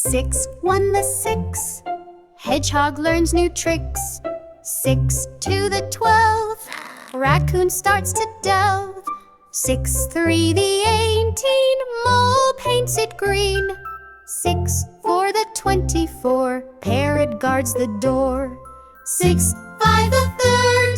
6, 1 the 6. Hedgehog learns new tricks. 6 to the 12. Raccoon starts to delve. 6, 3 the 18. Mole paints it green. 6, 4 the 24. Parrot guards the door. 6, 5 the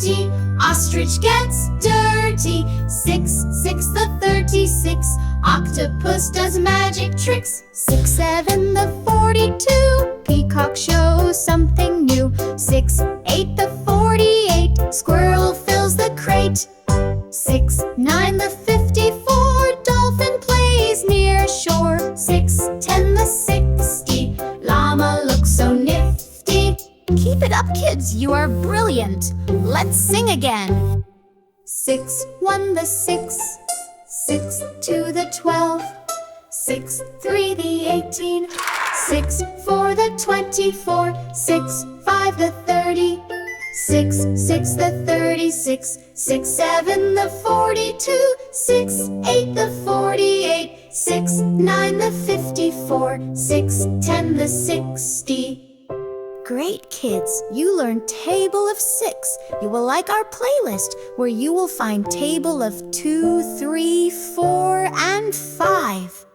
30. Ostrich gets dirty. 6, 6 the 36. Octopus does magic tricks. 6, 7 the 42. Peacock shows something new. 6, 8 the 48. Squirrel fills the crate. 6, 9 the 54. Dolphin plays near shore. 6, 10 the 60. Llama looks so nifty. Keep it up, kids, you are brilliant. Let's sing again. 6, 1 the 6. 6, 2 the 12. 6, 3 the 18. 6, 4 the 24. 6, 5 the 30. 6, 6 the 36. 6, 7 the 42. 6, 8 the 48. 6, 9 the 54. 6, 10 the 60. Great, kids! You learned Table of 6. You will like our playlist, where you will find Table of 2, 3, 4, and 5.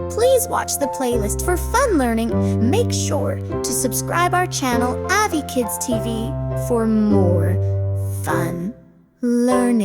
Please watch the playlist for fun learning. Make sure to subscribe our channel, Avi Kids TV, for more fun learning.